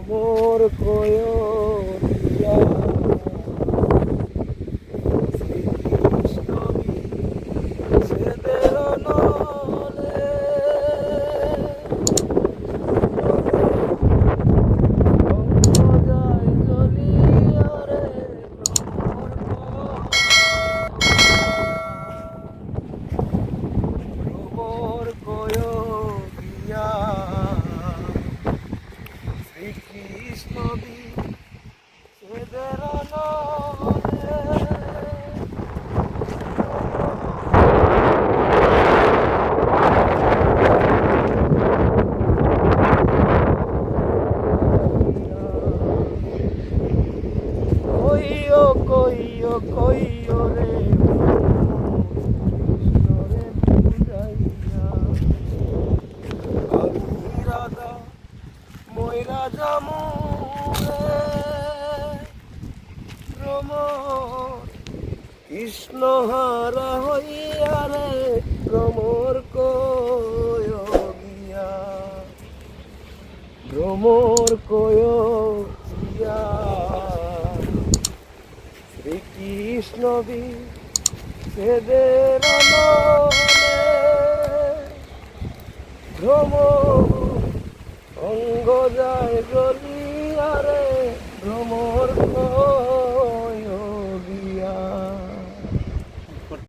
মোর কয় দিয়া শ্রীকৃষ্ণ বিচ্ছেদের নলে যায় জ্বলিয়া রে মোর কয় দিয়া শ্রীকৃষ্ণ বিচ্ছেদের নলে কইও কইও কইও রে কৃষ্ণরে বুঝাইয়া আমি রাধা ময়রা যামু রে ভ্রমর কৃষ্ণ হারা হইয়া রে ভ্রমর কয় গিয়া ভ্রমর কয় গিয়া শ্রীকৃষ্ণ বিচ্ছেদের নলে ভ্রমর অঙ্গ যায় জ্বলিয়া রে ভ্রমর